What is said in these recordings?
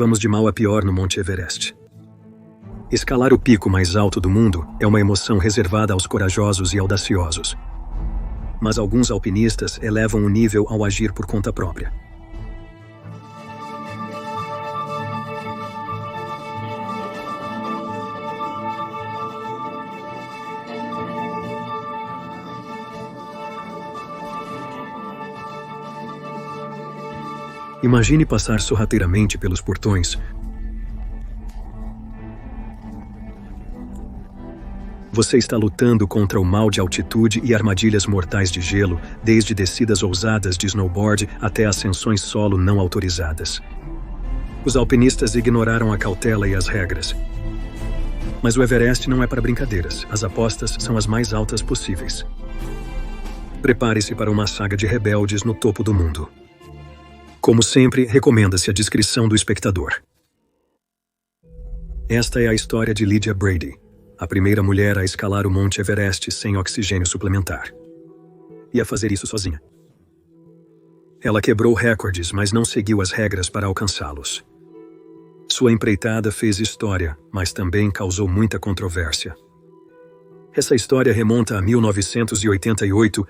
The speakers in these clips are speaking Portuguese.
Vamos de mal a pior no Monte Everest. Escalar o pico mais alto do mundo é uma emoção reservada aos corajosos e audaciosos. Mas alguns alpinistas elevam o nível ao agir por conta própria. Imagine passar sorrateiramente pelos portões. Você está lutando contra o mal de altitude e armadilhas mortais de gelo, desde descidas ousadas de snowboard até ascensões solo não autorizadas. Os alpinistas ignoraram a cautela e as regras. Mas o Everest não é para brincadeiras. As apostas são as mais altas possíveis. Prepare-se para uma saga de rebeldes no topo do mundo. Como sempre, recomenda-se a discrição do espectador. Esta é a história de Lydia Brady, a primeira mulher a escalar o Monte Everest sem oxigênio suplementar. E a fazer isso sozinha. Ela quebrou recordes, mas não seguiu as regras para alcançá-los. Sua empreitada fez história, mas também causou muita controvérsia. Essa história remonta a 1988.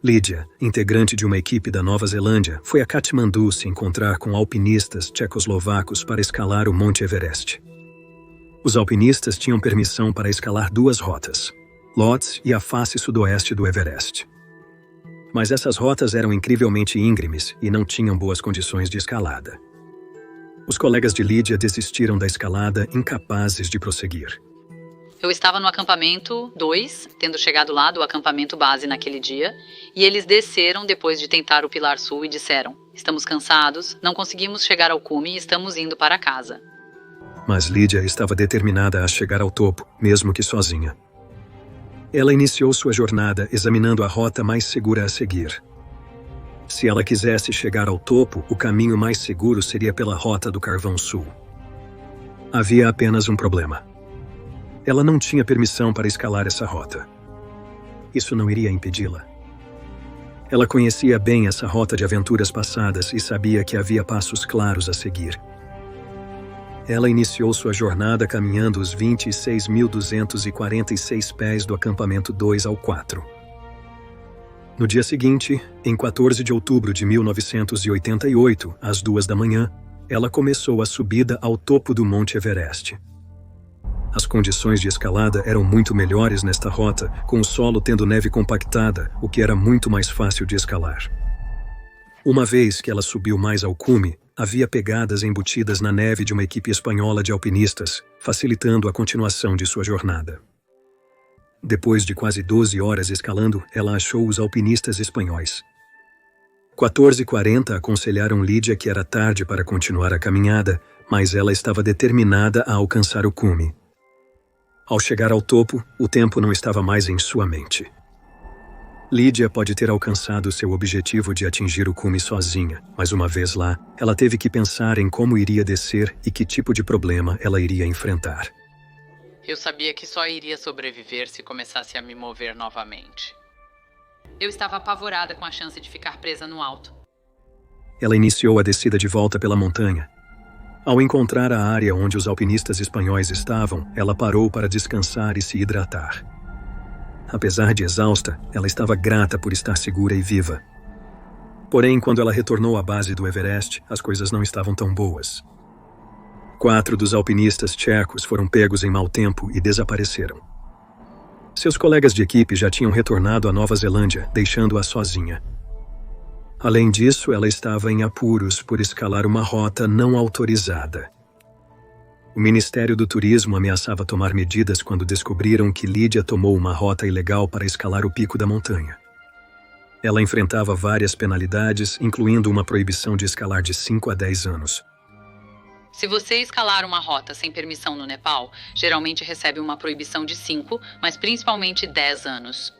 Lydia, integrante de uma equipe da Nova Zelândia, foi a Katmandu se encontrar com alpinistas tchecoslovacos para escalar o Monte Everest. Os alpinistas tinham permissão para escalar duas rotas, Lhotse e a face sudoeste do Everest. Mas essas rotas eram incrivelmente íngremes e não tinham boas condições de escalada. Os colegas de Lydia desistiram da escalada, incapazes de prosseguir. Eu estava no acampamento 2, tendo chegado lá do acampamento base naquele dia, e eles desceram depois de tentar o Pilar Sul e disseram: estamos cansados, não conseguimos chegar ao cume e estamos indo para casa. Mas Lydia estava determinada a chegar ao topo, mesmo que sozinha. Ela iniciou sua jornada examinando a rota mais segura a seguir. Se ela quisesse chegar ao topo, o caminho mais seguro seria pela Rota do Carvão Sul. Havia apenas um problema. Ela não tinha permissão para escalar essa rota. Isso não iria impedi-la. Ela conhecia bem essa rota de aventuras passadas e sabia que havia passos claros a seguir. Ela iniciou sua jornada caminhando os 26.246 pés do acampamento 2 ao 4. No dia seguinte, em 14 de outubro de 1988, às 2 da manhã, ela começou a subida ao topo do Monte Everest. As condições de escalada eram muito melhores nesta rota, com o solo tendo neve compactada, o que era muito mais fácil de escalar. Uma vez que ela subiu mais ao cume, havia pegadas embutidas na neve de uma equipe espanhola de alpinistas, facilitando a continuação de sua jornada. Depois de quase 12 horas escalando, ela achou os alpinistas espanhóis. 14h40 aconselharam Lydia que era tarde para continuar a caminhada, mas ela estava determinada a alcançar o cume. Ao chegar ao topo, o tempo não estava mais em sua mente. Lydia pode ter alcançado seu objetivo de atingir o cume sozinha, mas uma vez lá, ela teve que pensar em como iria descer e que tipo de problema ela iria enfrentar. Eu sabia que só iria sobreviver se começasse a me mover novamente. Eu estava apavorada com a chance de ficar presa no alto. Ela iniciou a descida de volta pela montanha. Ao encontrar a área onde os alpinistas espanhóis estavam, ela parou para descansar e se hidratar. Apesar de exausta, ela estava grata por estar segura e viva. Porém, quando ela retornou à base do Everest, as coisas não estavam tão boas. 4 dos alpinistas tchecos foram pegos em mau tempo e desapareceram. Seus colegas de equipe já tinham retornado à Nova Zelândia, deixando-a sozinha. Além disso, ela estava em apuros por escalar uma rota não autorizada. O Ministério do Turismo ameaçava tomar medidas quando descobriram que Lydia tomou uma rota ilegal para escalar o pico da montanha. Ela enfrentava várias penalidades, incluindo uma proibição de escalar de 5 a 10 anos. Se você escalar uma rota sem permissão no Nepal, geralmente recebe uma proibição de 5, mas principalmente 10 anos.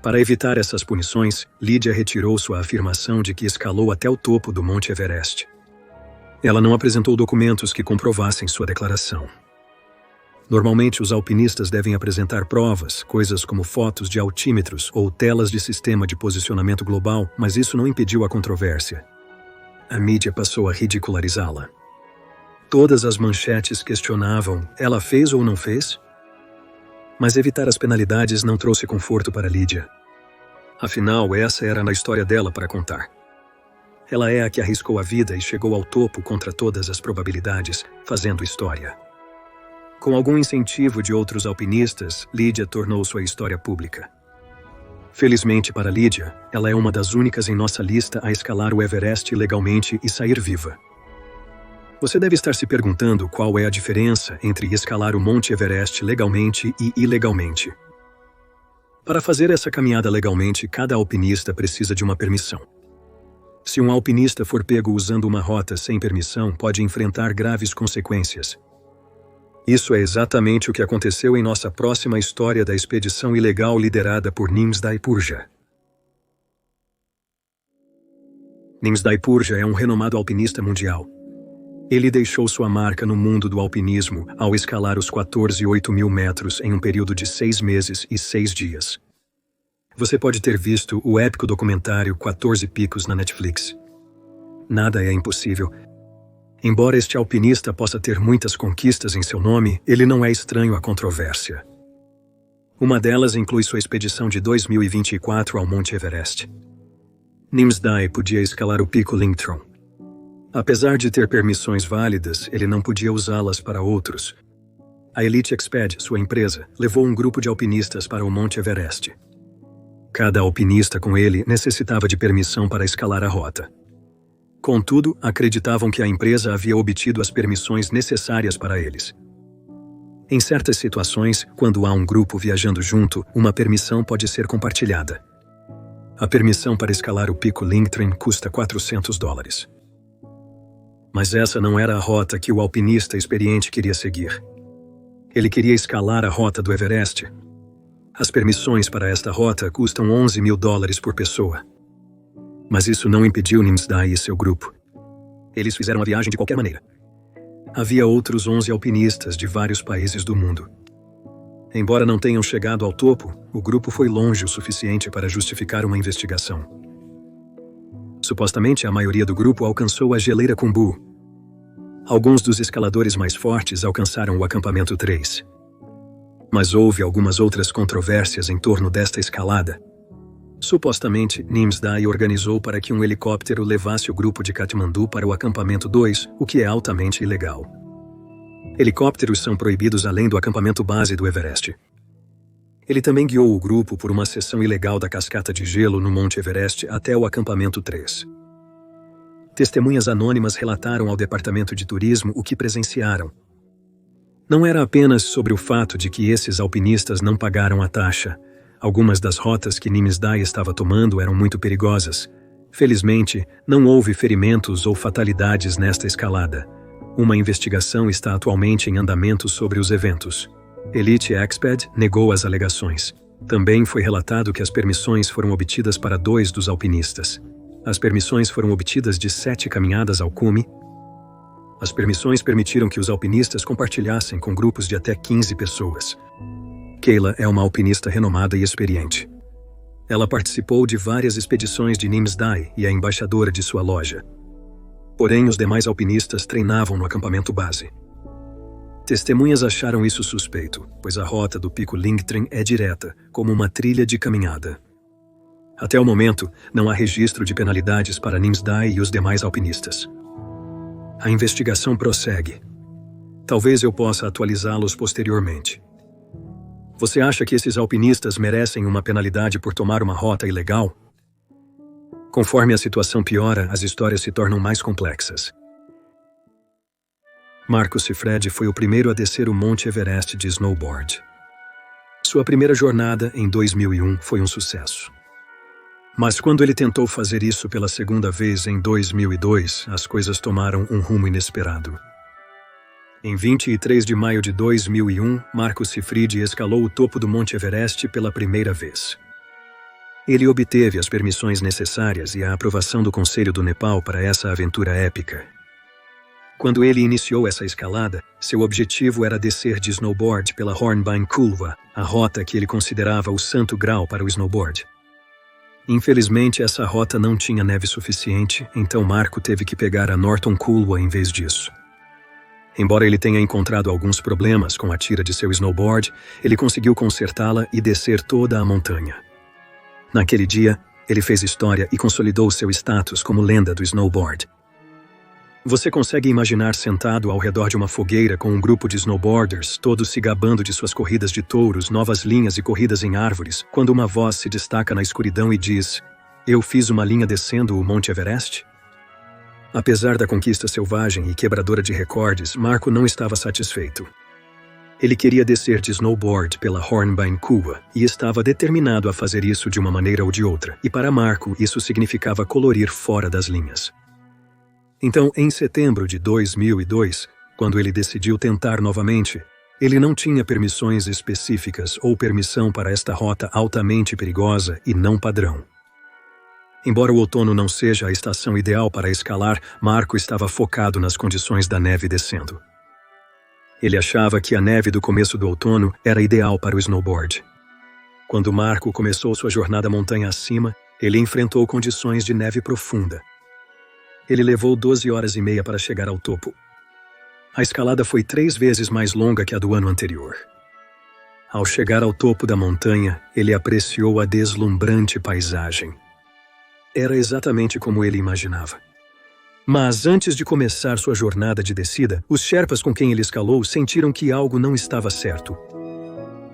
Para evitar essas punições, Lydia retirou sua afirmação de que escalou até o topo do Monte Everest. Ela não apresentou documentos que comprovassem sua declaração. Normalmente, os alpinistas devem apresentar provas, coisas como fotos de altímetros ou telas de sistema de posicionamento global, mas isso não impediu a controvérsia. A mídia passou a ridicularizá-la. Todas as manchetes questionavam: ela fez ou não fez? Mas evitar as penalidades não trouxe conforto para Lydia. Afinal, essa era a história dela para contar. Ela é a que arriscou a vida e chegou ao topo contra todas as probabilidades, fazendo história. Com algum incentivo de outros alpinistas, Lydia tornou sua história pública. Felizmente para Lydia, ela é uma das únicas em nossa lista a escalar o Everest legalmente e sair viva. Você deve estar se perguntando qual é a diferença entre escalar o Monte Everest legalmente e ilegalmente. Para fazer essa caminhada legalmente, cada alpinista precisa de uma permissão. Se um alpinista for pego usando uma rota sem permissão, pode enfrentar graves consequências. Isso é exatamente o que aconteceu em nossa próxima história da expedição ilegal liderada por Nimsdai Purja. Nimsdai Purja é um renomado alpinista mundial. Ele deixou sua marca no mundo do alpinismo ao escalar os 14,8 mil metros em um período de 6 meses e 6 dias. Você pode ter visto o épico documentário 14 Picos na Netflix. Nada é impossível. Embora este alpinista possa ter muitas conquistas em seu nome, ele não é estranho à controvérsia. Uma delas inclui sua expedição de 2024 ao Monte Everest. Nimsdai podia escalar o Pico Lingtron. Apesar de ter permissões válidas, ele não podia usá-las para outros. A Elite Exped, sua empresa, levou um grupo de alpinistas para o Monte Everest. Cada alpinista com ele necessitava de permissão para escalar a rota. Contudo, acreditavam que a empresa havia obtido as permissões necessárias para eles. Em certas situações, quando há um grupo viajando junto, uma permissão pode ser compartilhada. A permissão para escalar o Pico Lingtron custa $400. Mas essa não era a rota que o alpinista experiente queria seguir. Ele queria escalar a rota do Everest. As permissões para esta rota custam $11 mil por pessoa. Mas isso não impediu Nimsdai e seu grupo. Eles fizeram a viagem de qualquer maneira. Havia outros 11 alpinistas de vários países do mundo. Embora não tenham chegado ao topo, o grupo foi longe o suficiente para justificar uma investigação. Supostamente, a maioria do grupo alcançou a geleira Khumbu. Alguns dos escaladores mais fortes alcançaram o acampamento 3. Mas houve algumas outras controvérsias em torno desta escalada. Supostamente, Nimsdai organizou para que um helicóptero levasse o grupo de Katmandu para o acampamento 2, o que é altamente ilegal. Helicópteros são proibidos além do acampamento base do Everest. Ele também guiou o grupo por uma seção ilegal da cascata de gelo no Monte Everest até o acampamento 3. Testemunhas anônimas relataram ao Departamento de Turismo o que presenciaram. Não era apenas sobre o fato de que esses alpinistas não pagaram a taxa. Algumas das rotas que Nimsdai estava tomando eram muito perigosas. Felizmente, não houve ferimentos ou fatalidades nesta escalada. Uma investigação está atualmente em andamento sobre os eventos. Elite Exped negou as alegações. Também foi relatado que as permissões foram obtidas para 2 dos alpinistas. As permissões foram obtidas de 7 caminhadas ao cume. As permissões permitiram que os alpinistas compartilhassem com grupos de até 15 pessoas. Kayla é uma alpinista renomada e experiente. Ela participou de várias expedições de Nimsdai e é embaixadora de sua loja. Porém, os demais alpinistas treinavam no acampamento base. Testemunhas acharam isso suspeito, pois a rota do Pico Lingtron é direta, como uma trilha de caminhada. Até o momento, não há registro de penalidades para Nimsdai e os demais alpinistas. A investigação prossegue. Talvez eu possa atualizá-los posteriormente. Você acha que esses alpinistas merecem uma penalidade por tomar uma rota ilegal? Conforme a situação piora, as histórias se tornam mais complexas. Marco Siffredi foi o primeiro a descer o Monte Everest de snowboard. Sua primeira jornada, em 2001, foi um sucesso. Mas quando ele tentou fazer isso pela segunda vez em 2002, as coisas tomaram um rumo inesperado. Em 23 de maio de 2001, Marco Siffredi escalou o topo do Monte Everest pela primeira vez. Ele obteve as permissões necessárias e a aprovação do Conselho do Nepal para essa aventura épica. Quando ele iniciou essa escalada, seu objetivo era descer de snowboard pela Hornbein Kulwa, a rota que ele considerava o santo grau para o snowboard. Infelizmente, essa rota não tinha neve suficiente, então Marco teve que pegar a Norton Kulwa em vez disso. Embora ele tenha encontrado alguns problemas com a tira de seu snowboard, ele conseguiu consertá-la e descer toda a montanha. Naquele dia, ele fez história e consolidou seu status como lenda do snowboard. Você consegue imaginar sentado ao redor de uma fogueira com um grupo de snowboarders, todos se gabando de suas corridas de touros, novas linhas e corridas em árvores, quando uma voz se destaca na escuridão e diz: "Eu fiz uma linha descendo o Monte Everest"? Apesar da conquista selvagem e quebradora de recordes, Marco não estava satisfeito. Ele queria descer de snowboard pela Hornbein Kua e estava determinado a fazer isso de uma maneira ou de outra, e para Marco isso significava colorir fora das linhas. Então, em setembro de 2002, quando ele decidiu tentar novamente, ele não tinha permissões específicas ou permissão para esta rota altamente perigosa e não padrão. Embora o outono não seja a estação ideal para escalar, Marco estava focado nas condições da neve descendo. Ele achava que a neve do começo do outono era ideal para o snowboard. Quando Marco começou sua jornada montanha acima, ele enfrentou condições de neve profunda. Ele levou 12 horas e meia para chegar ao topo. A escalada foi 3 vezes mais longa que a do ano anterior. Ao chegar ao topo da montanha, ele apreciou a deslumbrante paisagem. Era exatamente como ele imaginava. Mas antes de começar sua jornada de descida, os Sherpas com quem ele escalou sentiram que algo não estava certo.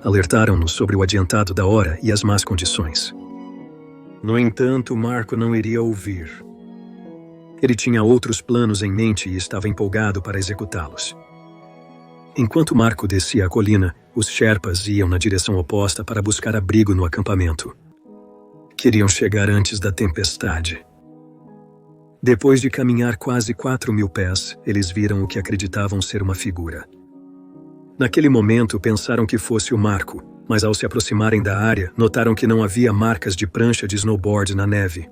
Alertaram-no sobre o adiantado da hora e as más condições. No entanto, Marco não iria ouvir. Ele tinha outros planos em mente e estava empolgado para executá-los. Enquanto Marco descia a colina, os Sherpas iam na direção oposta para buscar abrigo no acampamento. Queriam chegar antes da tempestade. Depois de caminhar quase 4.000 pés, eles viram o que acreditavam ser uma figura. Naquele momento, pensaram que fosse o Marco, mas ao se aproximarem da área, notaram que não havia marcas de prancha de snowboard na neve.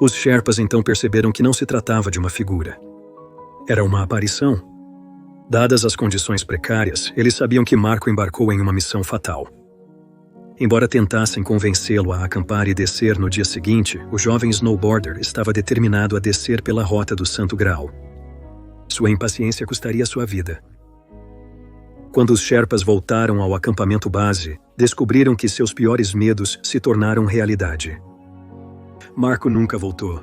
Os Sherpas então perceberam que não se tratava de uma figura. Era uma aparição. Dadas as condições precárias, eles sabiam que Marco embarcou em uma missão fatal. Embora tentassem convencê-lo a acampar e descer no dia seguinte, o jovem snowboarder estava determinado a descer pela rota do Santo Graal. Sua impaciência custaria sua vida. Quando os Sherpas voltaram ao acampamento base, descobriram que seus piores medos se tornaram realidade. Marco nunca voltou.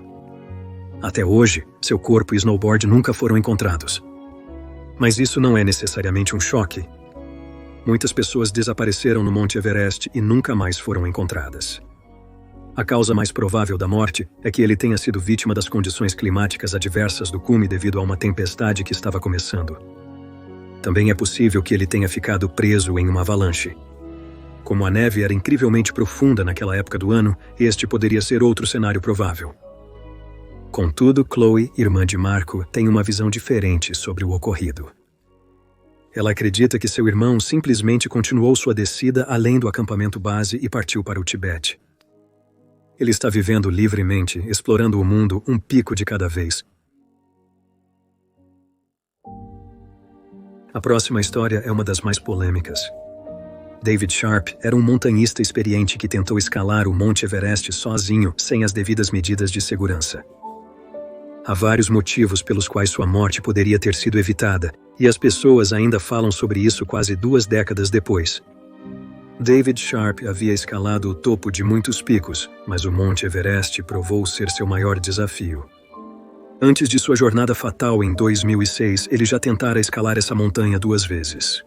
Até hoje, seu corpo e snowboard nunca foram encontrados. Mas isso não é necessariamente um choque. Muitas pessoas desapareceram no Monte Everest e nunca mais foram encontradas. A causa mais provável da morte é que ele tenha sido vítima das condições climáticas adversas do cume devido a uma tempestade que estava começando. Também é possível que ele tenha ficado preso em uma avalanche. Como a neve era incrivelmente profunda naquela época do ano, este poderia ser outro cenário provável. Contudo, Chloe, irmã de Marco, tem uma visão diferente sobre o ocorrido. Ela acredita que seu irmão simplesmente continuou sua descida além do acampamento base e partiu para o Tibete. Ele está vivendo livremente, explorando o mundo um pico de cada vez. A próxima história é uma das mais polêmicas. David Sharp era um montanhista experiente que tentou escalar o Monte Everest sozinho, sem as devidas medidas de segurança. Há vários motivos pelos quais sua morte poderia ter sido evitada, e as pessoas ainda falam sobre isso quase 2 décadas depois. David Sharp havia escalado o topo de muitos picos, mas o Monte Everest provou ser seu maior desafio. Antes de sua jornada fatal em 2006, ele já tentara escalar essa montanha 2 vezes.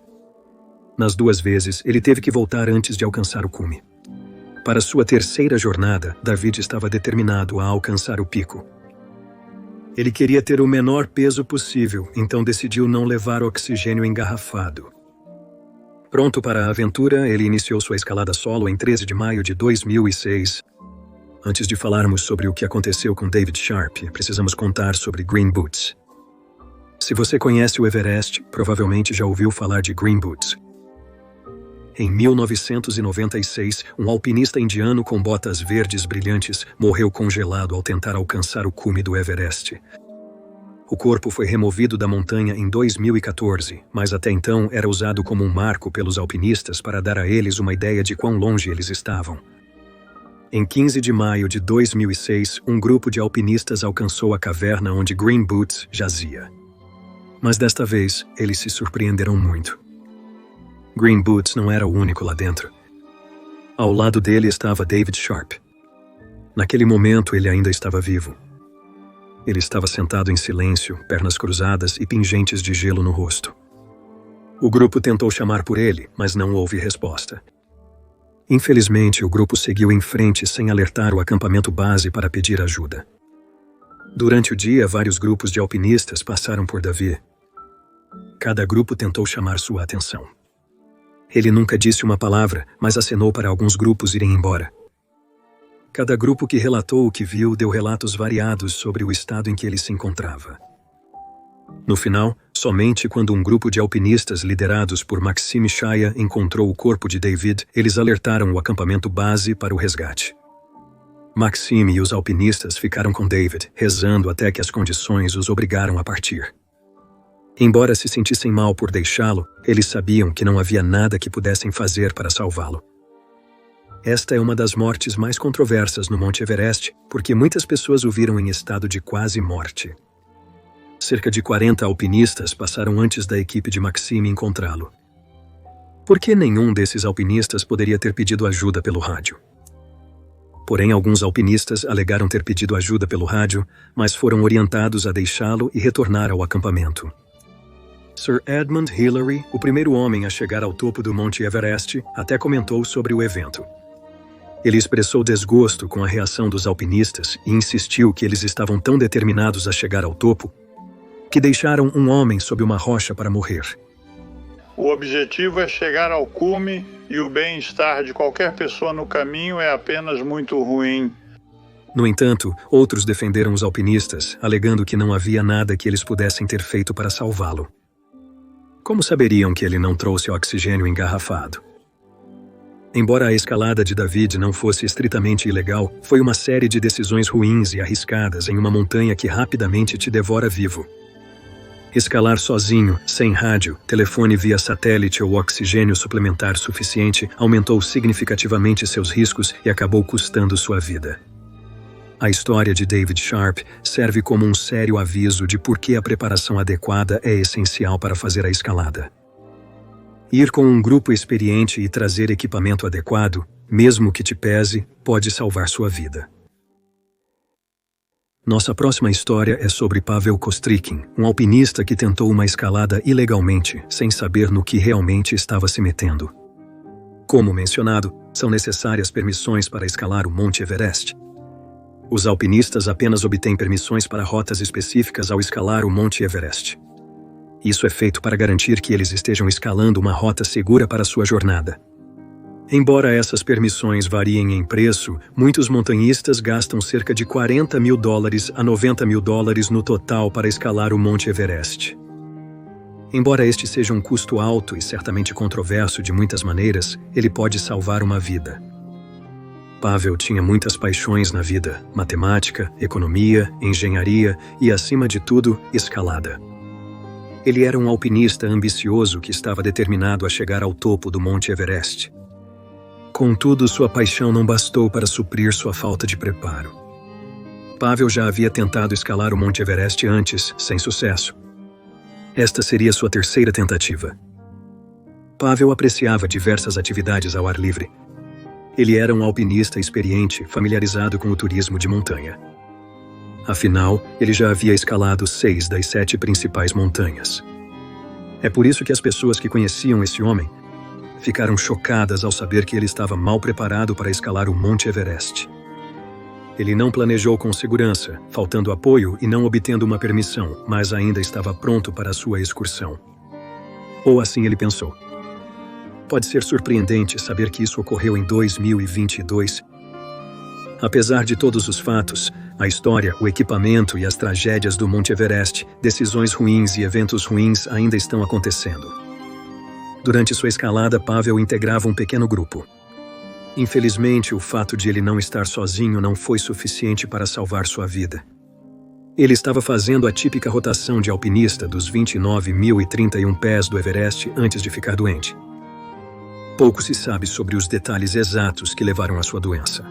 Nas 2 vezes, ele teve que voltar antes de alcançar o cume. Para sua terceira jornada, David estava determinado a alcançar o pico. Ele queria ter o menor peso possível, então decidiu não levar oxigênio engarrafado. Pronto para a aventura, ele iniciou sua escalada solo em 13 de maio de 2006. Antes de falarmos sobre o que aconteceu com David Sharp, precisamos contar sobre Green Boots. Se você conhece o Everest, provavelmente já ouviu falar de Green Boots. Em 1996, um alpinista indiano com botas verdes brilhantes morreu congelado ao tentar alcançar o cume do Everest. O corpo foi removido da montanha em 2014, mas até então era usado como um marco pelos alpinistas para dar a eles uma ideia de quão longe eles estavam. Em 15 de maio de 2006, um grupo de alpinistas alcançou a caverna onde Green Boots jazia. Mas desta vez, eles se surpreenderam muito. Green Boots não era o único lá dentro. Ao lado dele estava David Sharp. Naquele momento, ele ainda estava vivo. Ele estava sentado em silêncio, pernas cruzadas e pingentes de gelo no rosto. O grupo tentou chamar por ele, mas não houve resposta. Infelizmente, o grupo seguiu em frente sem alertar o acampamento base para pedir ajuda. Durante o dia, vários grupos de alpinistas passaram por Davi. Cada grupo tentou chamar sua atenção. Ele nunca disse uma palavra, mas acenou para alguns grupos irem embora. Cada grupo que relatou o que viu deu relatos variados sobre o estado em que ele se encontrava. No final, somente quando um grupo de alpinistas liderados por Maxime Chaya encontrou o corpo de David, eles alertaram o acampamento base para o resgate. Maxime e os alpinistas ficaram com David, rezando até que as condições os obrigaram a partir. Embora se sentissem mal por deixá-lo, eles sabiam que não havia nada que pudessem fazer para salvá-lo. Esta é uma das mortes mais controversas no Monte Everest, porque muitas pessoas o viram em estado de quase morte. Cerca de 40 alpinistas passaram antes da equipe de Maxime encontrá-lo. Por que nenhum desses alpinistas poderia ter pedido ajuda pelo rádio? Porém, alguns alpinistas alegaram ter pedido ajuda pelo rádio, mas foram orientados a deixá-lo e retornar ao acampamento. Sir Edmund Hillary, o primeiro homem a chegar ao topo do Monte Everest, até comentou sobre o evento. Ele expressou desgosto com a reação dos alpinistas e insistiu que eles estavam tão determinados a chegar ao topo que deixaram um homem sob uma rocha para morrer. O objetivo é chegar ao cume e o bem-estar de qualquer pessoa no caminho é apenas muito ruim. No entanto, outros defenderam os alpinistas, alegando que não havia nada que eles pudessem ter feito para salvá-lo. Como saberiam que ele não trouxe oxigênio engarrafado? Embora a escalada de David não fosse estritamente ilegal, foi uma série de decisões ruins e arriscadas em uma montanha que rapidamente te devora vivo. Escalar sozinho, sem rádio, telefone via satélite ou oxigênio suplementar suficiente aumentou significativamente seus riscos e acabou custando sua vida. A história de David Sharp serve como um sério aviso de por que a preparação adequada é essencial para fazer a escalada. Ir com um grupo experiente e trazer equipamento adequado, mesmo que te pese, pode salvar sua vida. Nossa próxima história é sobre Pavel Kostrikin, um alpinista que tentou uma escalada ilegalmente, sem saber no que realmente estava se metendo. Como mencionado, são necessárias permissões para escalar o Monte Everest. Os alpinistas apenas obtêm permissões para rotas específicas ao escalar o Monte Everest. Isso é feito para garantir que eles estejam escalando uma rota segura para sua jornada. Embora essas permissões variem em preço, muitos montanhistas gastam cerca de $40 mil a $90 mil no total para escalar o Monte Everest. Embora este seja um custo alto e certamente controverso de muitas maneiras, ele pode salvar uma vida. Pavel tinha muitas paixões na vida: matemática, economia, engenharia e, acima de tudo, escalada. Ele era um alpinista ambicioso que estava determinado a chegar ao topo do Monte Everest. Contudo, sua paixão não bastou para suprir sua falta de preparo. Pavel já havia tentado escalar o Monte Everest antes, sem sucesso. Esta seria sua terceira tentativa. Pavel apreciava diversas atividades ao ar livre. Ele era um alpinista experiente, familiarizado com o turismo de montanha. Afinal, ele já havia escalado 6 das 7 principais montanhas. É por isso que as pessoas que conheciam esse homem ficaram chocadas ao saber que ele estava mal preparado para escalar o Monte Everest. Ele não planejou com segurança, faltando apoio e não obtendo uma permissão, mas ainda estava pronto para a sua excursão. Ou assim ele pensou. Pode ser surpreendente saber que isso ocorreu em 2022. Apesar de todos os fatos, a história, o equipamento e as tragédias do Monte Everest, decisões ruins e eventos ruins ainda estão acontecendo. Durante sua escalada, Pavel integrava um pequeno grupo. Infelizmente, o fato de ele não estar sozinho não foi suficiente para salvar sua vida. Ele estava fazendo a típica rotação de alpinista dos 29.031 pés do Everest antes de ficar doente. Pouco se sabe sobre os detalhes exatos que levaram à sua doença.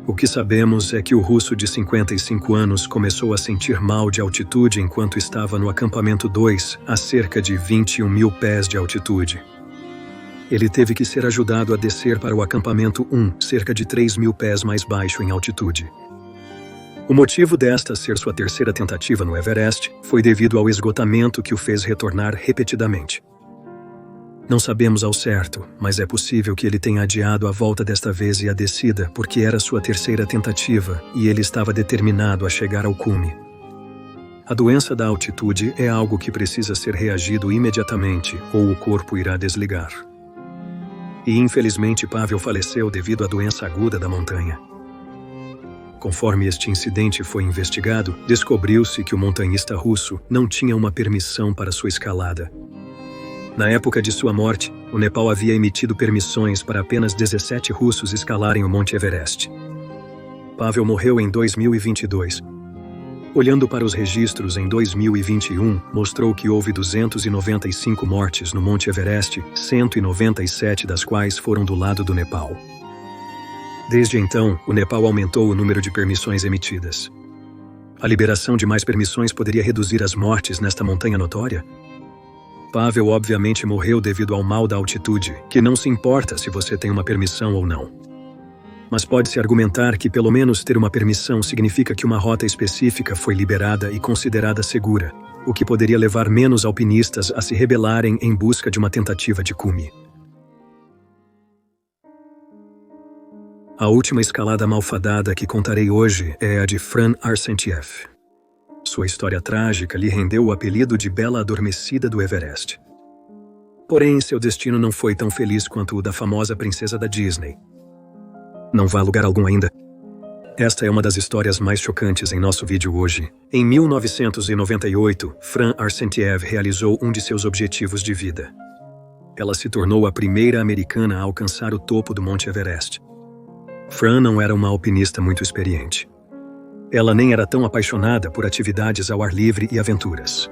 O que sabemos é que o russo de 55 anos começou a sentir mal de altitude enquanto estava no acampamento 2, a cerca de 21 mil pés de altitude. Ele teve que ser ajudado a descer para o acampamento 1, cerca de 3 mil pés mais baixo em altitude. O motivo desta ser sua terceira tentativa no Everest foi devido ao esgotamento que o fez retornar repetidamente. Não sabemos ao certo, mas é possível que ele tenha adiado a volta desta vez e a descida porque era sua terceira tentativa e ele estava determinado a chegar ao cume. A doença da altitude é algo que precisa ser reagido imediatamente ou o corpo irá desligar. E infelizmente Pavel faleceu devido à doença aguda da montanha. Conforme este incidente foi investigado, descobriu-se que o montanhista russo não tinha uma permissão para sua escalada. Na época de sua morte, o Nepal havia emitido permissões para apenas 17 russos escalarem o Monte Everest. Pavel morreu em 2022. Olhando para os registros em 2021, mostrou que houve 295 mortes no Monte Everest, 197 das quais foram do lado do Nepal. Desde então, o Nepal aumentou o número de permissões emitidas. A liberação de mais permissões poderia reduzir as mortes nesta montanha notória? Pavel obviamente morreu devido ao mal da altitude, que não se importa se você tem uma permissão ou não. Mas pode-se argumentar que pelo menos ter uma permissão significa que uma rota específica foi liberada e considerada segura, o que poderia levar menos alpinistas a se rebelarem em busca de uma tentativa de cume. A última escalada malfadada que contarei hoje é a de Fran Arsentiev. Sua história trágica lhe rendeu o apelido de Bela Adormecida do Everest. Porém, seu destino não foi tão feliz quanto o da famosa princesa da Disney. Não vá a lugar algum ainda. Esta é uma das histórias mais chocantes em nosso vídeo hoje. Em 1998, Fran Arsentiev realizou um de seus objetivos de vida. Ela se tornou a primeira americana a alcançar o topo do Monte Everest. Fran não era uma alpinista muito experiente. Ela nem era tão apaixonada por atividades ao ar livre e aventuras.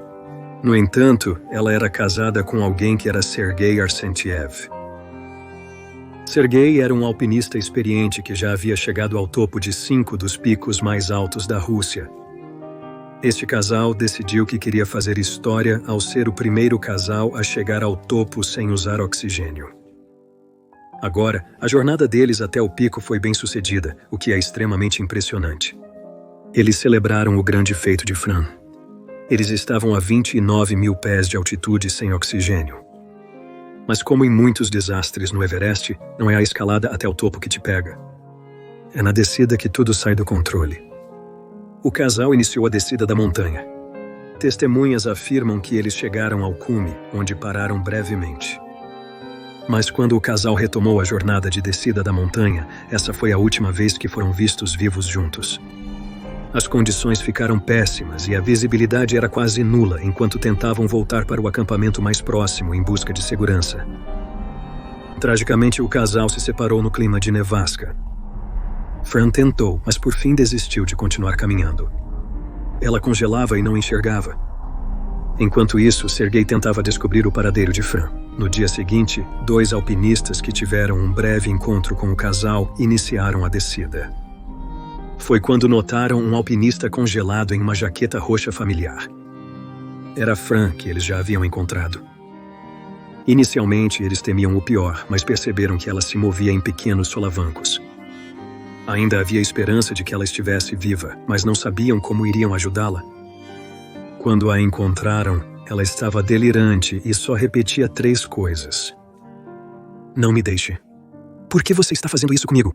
No entanto, ela era casada com alguém que era Sergei Arsentiev. Sergei era um alpinista experiente que já havia chegado ao topo de 5 dos picos mais altos da Rússia. Este casal decidiu que queria fazer história ao ser o primeiro casal a chegar ao topo sem usar oxigênio. Agora, a jornada deles até o pico foi bem sucedida, o que é extremamente impressionante. Eles celebraram o grande feito de Fran. Eles estavam a 29 mil pés de altitude sem oxigênio. Mas como em muitos desastres no Everest, não é a escalada até o topo que te pega. É na descida que tudo sai do controle. O casal iniciou a descida da montanha. Testemunhas afirmam que eles chegaram ao cume, onde pararam brevemente. Mas quando o casal retomou a jornada de descida da montanha, essa foi a última vez que foram vistos vivos juntos. As condições ficaram péssimas e a visibilidade era quase nula enquanto tentavam voltar para o acampamento mais próximo em busca de segurança. Tragicamente, o casal se separou no clima de nevasca. Fran tentou, mas por fim desistiu de continuar caminhando. Ela congelava e não enxergava. Enquanto isso, Sergei tentava descobrir o paradeiro de Fran. No dia seguinte, 2 alpinistas que tiveram um breve encontro com o casal iniciaram a descida. Foi quando notaram um alpinista congelado em uma jaqueta roxa familiar. Era Fran que eles já haviam encontrado. Inicialmente, eles temiam o pior, mas perceberam que ela se movia em pequenos solavancos. Ainda havia esperança de que ela estivesse viva, mas não sabiam como iriam ajudá-la. Quando a encontraram, ela estava delirante e só repetia 3 coisas. Não me deixe. Por que você está fazendo isso comigo?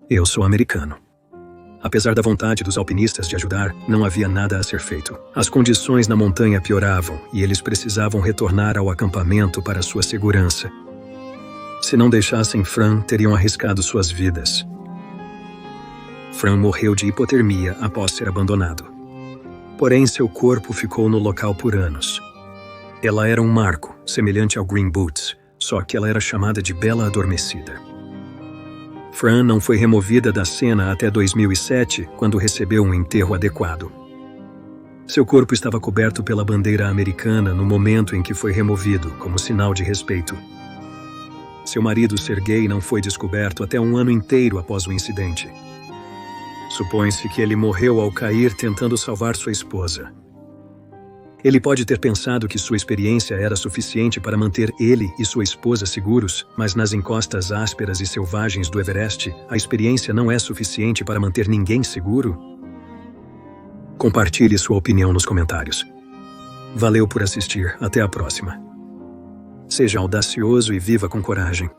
Eu sou americano. Apesar da vontade dos alpinistas de ajudar, não havia nada a ser feito. As condições na montanha pioravam e eles precisavam retornar ao acampamento para sua segurança. Se não deixassem Fran, teriam arriscado suas vidas. Fran morreu de hipotermia após ser abandonado. Porém, seu corpo ficou no local por anos. Ela era um marco, semelhante ao Green Boots, só que ela era chamada de Bela Adormecida. Fran não foi removida da cena até 2007, quando recebeu um enterro adequado. Seu corpo estava coberto pela bandeira americana no momento em que foi removido, como sinal de respeito. Seu marido Sergei não foi descoberto até um ano inteiro após o incidente. Supõe-se que ele morreu ao cair tentando salvar sua esposa. Ele pode ter pensado que sua experiência era suficiente para manter ele e sua esposa seguros, mas nas encostas ásperas e selvagens do Everest, a experiência não é suficiente para manter ninguém seguro? Compartilhe sua opinião nos comentários. Valeu por assistir. Até a próxima. Seja audacioso e viva com coragem.